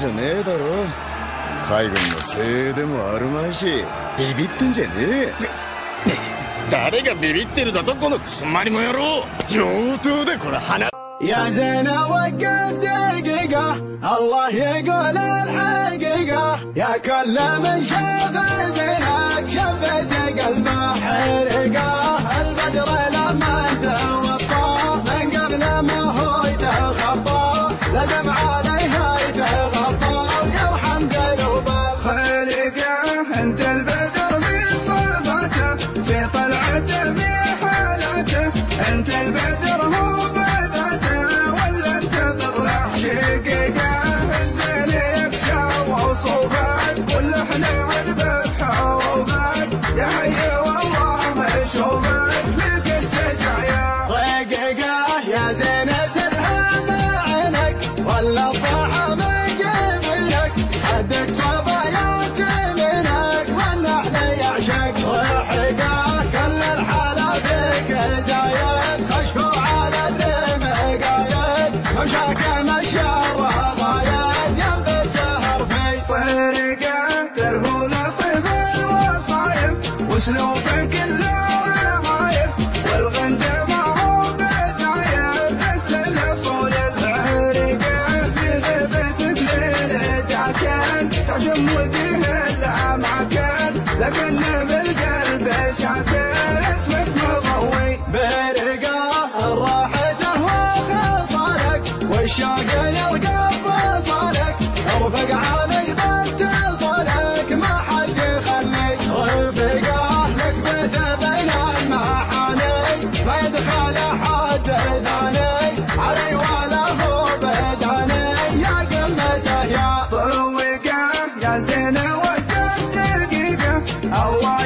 じゃねえだろ。海軍の精鋭でもあるまいし、ビビってんじゃねえ。誰がビビってるだとこのクソマリも野郎。上等でこれ鼻。يا زينة وقف دقيقة الله يقول الحقيقة يا كل من شاف زينك شفت قلبه حرقة البدر لما توطى من قبل ما هو يتخطى لازم عليها يتغطى ويرحم قلوب الخليقة انت البدر في صفاته في طلعته في حالته انت البدر هو اسلوبك الرايب والغنجة ما هو بتعيب غسل الاصول العريقة في غيبتك للدعكان تعجم وجه الامعكان لكن بالقلب ساكن اسمك مضوي برقة راحته وخصالك والشوق يرقى بصالك ارفق علي باتصالك ما حد يخليك رفقه لك بيت بين المحاني ما يدخل احد ثاني علي ولا هو بداني يا قمته يا طويقه يا زينه وقت دقيقه الله